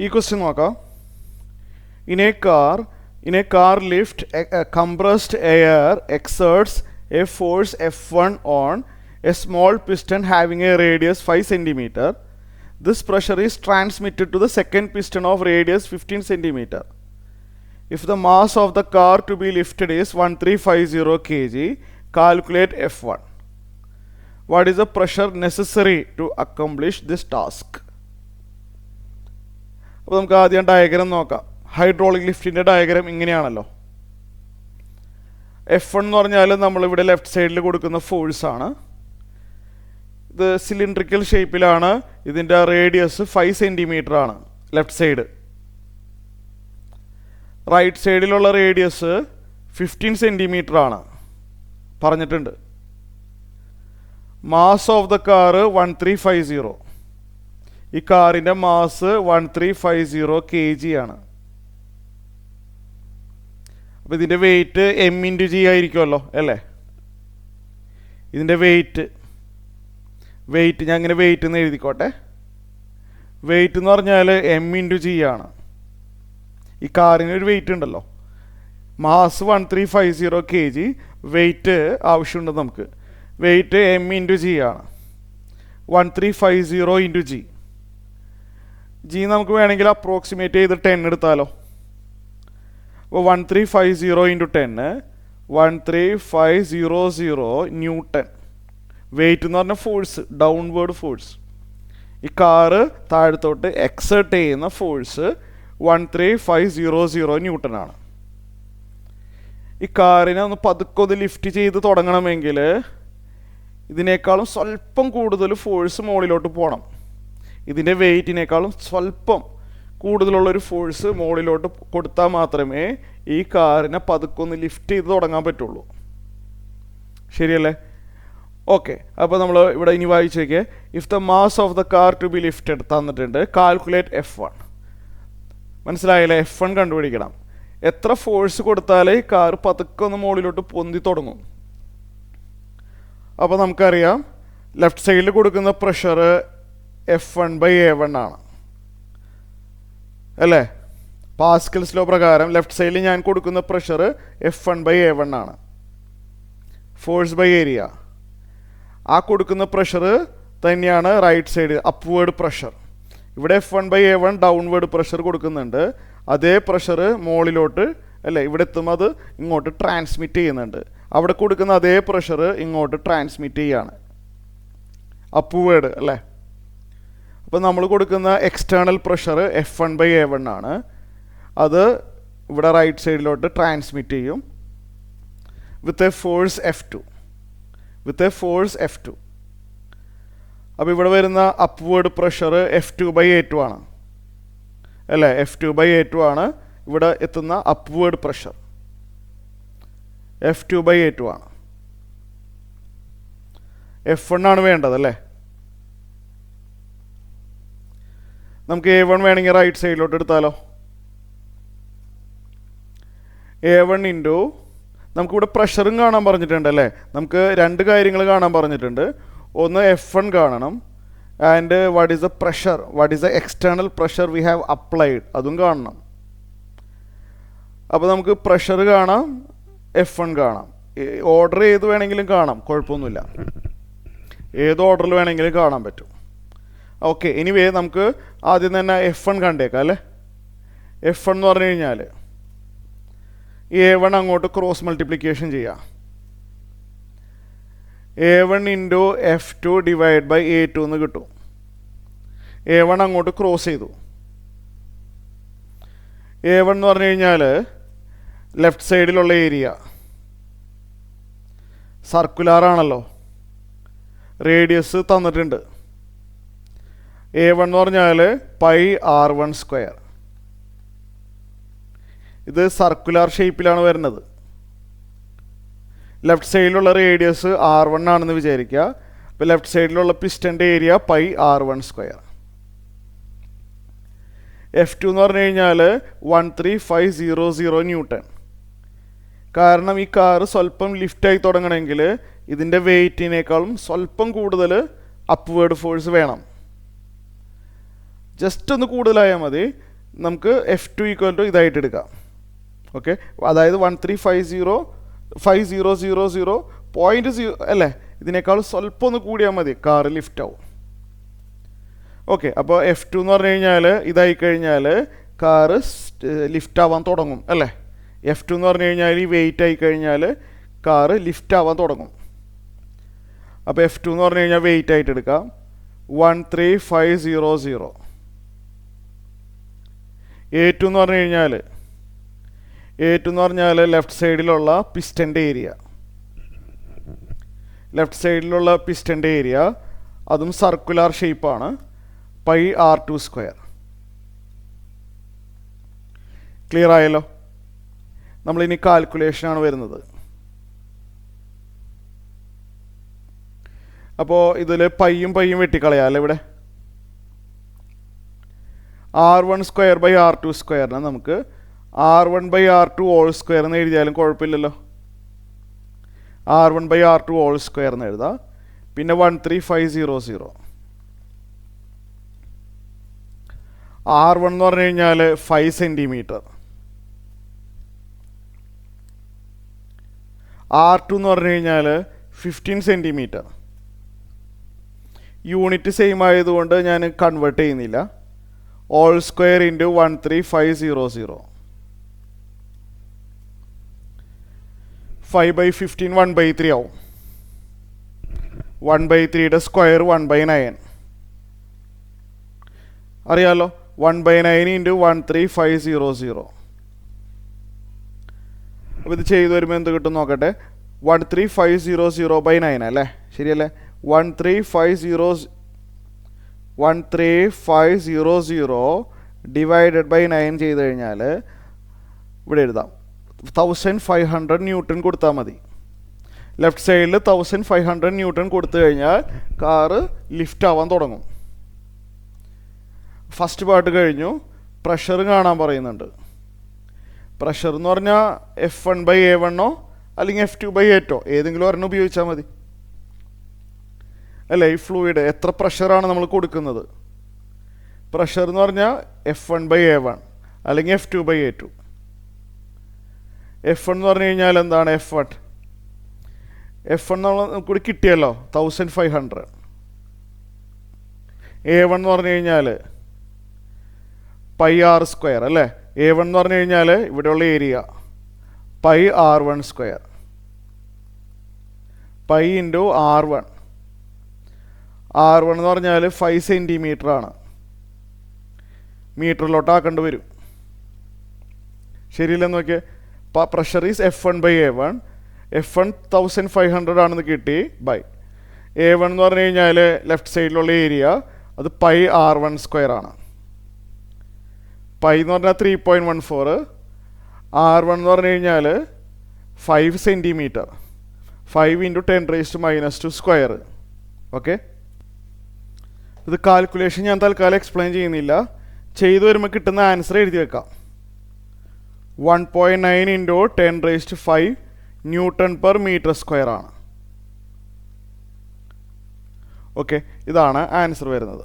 ഈ ക്വസ്റ്റ്യൻ നോക്കാം. In a car lift, compressed air exerts a force F1 on a small piston having a radius 5 cm. This pressure is transmitted to the second piston of radius 15 cm. If the mass of the car to be lifted is 1350 kg, calculate F1. What is the pressure necessary to accomplish this task? അപ്പോൾ നമുക്ക് ആദ്യം diagram നോക്കാം. Hydraulic ലിഫ്റ്റിൻ്റെ diagram ഇങ്ങനെയാണല്ലോ. F1 എന്ന് പറഞ്ഞാൽ നമ്മളിവിടെ left സൈഡിൽ കൊടുക്കുന്ന ഫോഴ്സാണ്. ഇത് സിലിണ്ട്രിക്കൽ ഷേപ്പിലാണ്. ഇതിൻ്റെ റേഡിയസ് 5 സെൻറ്റിമീറ്റർ ആണ് ലെഫ്റ്റ് സൈഡ്. റൈറ്റ് സൈഡിലുള്ള റേഡിയസ് 15 സെൻറ്റിമീറ്റർ ആണ് പറഞ്ഞിട്ടുണ്ട്. Mass of the car 1350. ഈ കാറിൻ്റെ മാസ് 1350 kg ആണ്. അപ്പോൾ ഇതിൻ്റെ വെയിറ്റ് m×g ആയിരിക്കുമല്ലോ അല്ലേ. ഇതിൻ്റെ വെയിറ്റ് ഞാൻ ഇങ്ങനെ വെയിറ്റ് എന്ന് എഴുതിക്കോട്ടെ. വെയിറ്റ് എന്ന് പറഞ്ഞാൽ m×g ആണ്. ഈ കാറിനൊരു വെയിറ്റ് ഉണ്ടല്ലോ. മാസ് 1350 kg, വെയിറ്റ് ആവശ്യമുണ്ട് നമുക്ക്. വെയിറ്റ് m×g ആണ്. 1350 × g. ജി നമുക്ക് വേണമെങ്കിൽ അപ്രോക്സിമേറ്റ് ചെയ്ത് 10 എടുത്താലോ. അപ്പോൾ 1350 × 10 1350 ന്യൂട്ടൺ. വെയിറ്റ് എന്ന് പറഞ്ഞാൽ ഫോഴ്സ്, ഡൗൺവേർഡ് ഫോഴ്സ്. ഈ കാറ് താഴത്തോട്ട് എക്സേർട്ട് ചെയ്യുന്ന ഫോഴ്സ് 1350 ന്യൂട്ടൺ ആണ്. ഈ കാറിനെ ഒന്ന് പതുക്കെ ലിഫ്റ്റ് ചെയ്ത് തുടങ്ങണമെങ്കിൽ ഇതിനേക്കാളും സ്വല്പം കൂടുതൽ ഫോഴ്സ് മുകളിലോട്ട് പോകണം. ഇതിൻ്റെ വെയിറ്റിനേക്കാളും സ്വല്പം കൂടുതലുള്ളൊരു ഫോഴ്സ് മുകളിലോട്ട് കൊടുത്താൽ മാത്രമേ ഈ കാറിനെ പതുക്കൊന്ന് ലിഫ്റ്റ് ചെയ്ത് തുടങ്ങാൻ പറ്റുള്ളൂ. ശരിയല്ലേ? ഓക്കെ. അപ്പോൾ നമ്മൾ ഇവിടെ ഇനി വായിച്ചേക്ക്. If the mass of the car to be lifted തന്നിട്ടുണ്ട്. Calculate F1. മനസ്സിലായില്ലേ? F1 കണ്ടുപിടിക്കണം. എത്ര ഫോഴ്സ് കൊടുത്താലേ ഈ കാർ പതുക്കൊന്ന് മുകളിലോട്ട് പൊന്തി തുടങ്ങും. അപ്പോൾ നമുക്കറിയാം ലെഫ്റ്റ് സൈഡിൽ കൊടുക്കുന്ന പ്രഷർ F1/A1 ആണ് അല്ലേ. പാസ്കൽസ് ലോ പ്രകാരം ലെഫ്റ്റ് സൈഡിൽ ഞാൻ കൊടുക്കുന്ന പ്രഷർ F1/A1 ആണ്. Force by area. ആ കൊടുക്കുന്ന പ്രഷർ തന്നെയാണ് റൈറ്റ് സൈഡ് അപ്വേർഡ് പ്രഷർ. ഇവിടെ F1/A1 ഡൗൺവേർഡ് പ്രഷർ കൊടുക്കുന്നുണ്ട്. അതേ പ്രഷർ മുകളിലോട്ട് അല്ലേ ഇവിടെ എത്തുമ്പോൾ അത് ഇങ്ങോട്ട് ട്രാൻസ്മിറ്റ് ചെയ്യുന്നുണ്ട്. അവിടെ കൊടുക്കുന്ന അതേ പ്രഷർ ഇങ്ങോട്ട് ട്രാൻസ്മിറ്റ് ചെയ്യാണ്, അപ്വേർഡ് അല്ലേ. അപ്പോൾ നമ്മൾ കൊടുക്കുന്ന എക്സ്റ്റേണൽ പ്രഷർ F1/A1 ആണ്. അത് ഇവിടെ റൈറ്റ് സൈഡിലോട്ട് ട്രാൻസ്മിറ്റ് ചെയ്യും വിത്ത് എ ഫോഴ്സ് F2. അപ്പോൾ ഇവിടെ വരുന്ന അപ്വേർഡ് പ്രഷർ F2/A2 ആണ് അല്ലേ. F2/A2 ആണ് ഇവിടെ എത്തുന്ന അപ്വേർഡ് പ്രഷർ. F2/A2 ആണ്. F1 ആണ് വേണ്ടത് അല്ലേ. നമുക്ക് A1 വേണമെങ്കിൽ റൈറ്റ് സൈഡിലോട്ട് എടുത്താലോ. A1 ഇൻറ്റു നമുക്കിവിടെ പ്രഷറും കാണാൻ പറഞ്ഞിട്ടുണ്ട് അല്ലേ. നമുക്ക് രണ്ട് കാര്യങ്ങൾ കാണാൻ പറഞ്ഞിട്ടുണ്ട്. ഒന്ന് F1 കാണണം, and what is the pressure, what is the external pressure we have applied, അതും കാണണം. അപ്പോൾ നമുക്ക് പ്രഷർ കാണാം, F1 കാണാം. ഓർഡർ ഏത് വേണമെങ്കിലും കാണാം, കുഴപ്പമൊന്നുമില്ല. ഏത് ഓർഡറിൽ വേണമെങ്കിലും കാണാൻ പറ്റും. ഓക്കെ. എനിവേ നമുക്ക് ആദ്യം തന്നെ F1 കണ്ടേക്കാം അല്ലേ. F1 എന്ന് പറഞ്ഞു കഴിഞ്ഞാൽ A1 അങ്ങോട്ട് ക്രോസ് മൾട്ടിപ്ലിക്കേഷൻ ചെയ്യാം. A1 into F2 divide by A2 എന്ന് കിട്ടും. A1 അങ്ങോട്ട് ക്രോസ് ചെയ്തു. A1 എന്ന് പറഞ്ഞു കഴിഞ്ഞാൽ ലെഫ്റ്റ് സൈഡിലുള്ള ഏരിയ സർക്കുലാറാണല്ലോ, റേഡിയസ് തന്നിട്ടുണ്ട്. A1 എന്ന് പറഞ്ഞാൽ πr1². ഇത് സർക്കുലാർ ഷേപ്പിലാണ് വരുന്നത്. ലെഫ്റ്റ് സൈഡിലുള്ള റേഡിയസ് R1 ആണെന്ന് വിചാരിക്കുക. അപ്പോൾ ലെഫ്റ്റ് സൈഡിലുള്ള പിസ്റ്റൻ്റെ ഏരിയ πr1². F2 എന്ന് പറഞ്ഞു കഴിഞ്ഞാൽ 13500 ന്യൂട്ടൺ. കാരണം ഈ കാറ് സ്വല്പം ലിഫ്റ്റായി തുടങ്ങണമെങ്കിൽ ഇതിൻ്റെ വെയിറ്റിനേക്കാളും സ്വല്പം കൂടുതൽ അപ്വേർഡ് ഫോഴ്സ് വേണം. ജസ്റ്റ് ഒന്ന് കൂടുതലായാൽ മതി. നമുക്ക് F2 ഈക്വൽ ടു ഇതായിട്ട് എടുക്കാം. ഓക്കെ, അതായത് 1350,000.0 അല്ലേ, ഇതിനേക്കാൾ സ്വല്പം ഒന്ന് കൂടിയാൽ മതി, കാറ് ലിഫ്റ്റ് ആവും. ഓക്കെ, അപ്പോൾ F2 എന്ന് പറഞ്ഞു കഴിഞ്ഞാൽ ഇതായി കഴിഞ്ഞാൽ കാറ് ലിഫ്റ്റ് ആവാൻ തുടങ്ങും അല്ലേ. F2 എന്ന് പറഞ്ഞു കഴിഞ്ഞാൽ ഈ വെയിറ്റ് ആയി കഴിഞ്ഞാൽ കാറ് ലിഫ്റ്റ് ആവാൻ തുടങ്ങും. അപ്പോൾ F2 എന്ന് പറഞ്ഞു കഴിഞ്ഞാൽ വെയിറ്റ് ആയിട്ട് എടുക്കാം 13,500. A2 എന്ന് പറഞ്ഞു കഴിഞ്ഞാൽ ലെഫ്റ്റ് സൈഡിലുള്ള പിസ്റ്റൻ്റെ ഏരിയ, അതും സർക്കുലർ ഷേപ്പാണ്, πr2². ക്ലിയർ ആയല്ലോ. നമ്മളിനി കാൽക്കുലേഷനാണ് വരുന്നത്. അപ്പോൾ ഇതിൽ പയ്യും വെട്ടിക്കളയാമല്ലോ. ഇവിടെ r1²/r2² നമുക്ക് r1/r2² എന്ന് എഴുതിയാലും കുഴപ്പമില്ലല്ലോ. r1/r2² എന്ന് എഴുതാം. പിന്നെ 13,500. r1 എന്ന് പറഞ്ഞു കഴിഞ്ഞാൽ 5 സെൻറ്റിമീറ്റർ, r2 എന്ന് പറഞ്ഞു കഴിഞ്ഞാൽ 15 സെൻറ്റിമീറ്റർ. യൂണിറ്റ് സെയിം ആയതുകൊണ്ട് ഞാൻ കൺവേർട്ട് ചെയ്യുന്നില്ല. all square into 13,500. 5/15 1/3 ആവും. 1/3യുടെ സ്ക്വയർ 1/9 അറിയാലോ. 1/9 into 13,500. അപ്പോൾ ഇത് ചെയ്തു വരുമ്പോൾ എന്ത് കിട്ടും നോക്കട്ടെ. 13,500/9 അല്ലേ, ശരിയല്ലേ. 13,500 ഡിവൈഡഡ് ബൈ 9 ചെയ്ത് കഴിഞ്ഞാൽ ഇവിടെ എഴുതാം 1500 ന്യൂട്ടൺ കൊടുത്താൽ മതി. ലെഫ്റ്റ് സൈഡിൽ 1500 ന്യൂട്ടൺ കൊടുത്തു കഴിഞ്ഞാൽ കാറ് ലിഫ്റ്റ് ആവാൻ തുടങ്ങും. ഫസ്റ്റ് പാർട്ട് കഴിഞ്ഞു. പ്രഷർ കാണാൻ പറയുന്നുണ്ട്. പ്രഷർ എന്ന് പറഞ്ഞാൽ F1/A1 അല്ലെങ്കിൽ F2/A2 ഏതെങ്കിലും ഒരെണ്ണം ഉപയോഗിച്ചാൽ മതി അല്ലേ. ഈ ഫ്ലൂയിഡ് എത്ര പ്രഷറാണ് നമ്മൾ കൊടുക്കുന്നത്. പ്രഷർ എന്ന് പറഞ്ഞാൽ F1/A1 അല്ലെങ്കിൽ F2/A2. F1 എന്ന് പറഞ്ഞു കഴിഞ്ഞാൽ എന്താണ് F1 നമുക്കിവിടെ കിട്ടിയല്ലോ 1500. A1 എന്ന് പറഞ്ഞു കഴിഞ്ഞാൽ πr² അല്ലേ. A1 എന്ന് പറഞ്ഞു കഴിഞ്ഞാൽ ഇവിടെയുള്ള area πr1², π into r1. r1 എന്ന് പറഞ്ഞാൽ 5 സെൻറ്റിമീറ്റർ ആണ്, മീറ്ററിലോട്ടാക്കേണ്ടി വരും. ശരിയില്ലെന്ന് നോക്കിയേ. Pressure is F1/A1. F1 1500 ആണെന്ന് കിട്ടി ബൈ A1 എന്ന് പറഞ്ഞു കഴിഞ്ഞാൽ ലെഫ്റ്റ് സൈഡിലുള്ള ഏരിയ അത് πr1² ആണ്. π എന്ന് പറഞ്ഞാൽ 3.14. r1 എന്ന് പറഞ്ഞു കഴിഞ്ഞാൽ 5 സെൻറ്റിമീറ്റർ. 5 ഇൻറ്റു 10⁻². ഓക്കെ, ഇത് കാൽക്കുലേഷൻ ഞാൻ തൽക്കാലം എക്സ്പ്ലെയിൻ ചെയ്യുന്നില്ല. ചെയ്തു വരുമ്പോൾ കിട്ടുന്ന ആൻസർ എഴുതി വെക്കാം. 1.9 ഇൻറ്റു 10⁵ Nm/m² ആണ്. ഓക്കെ, ഇതാണ് ആൻസർ വരുന്നത്.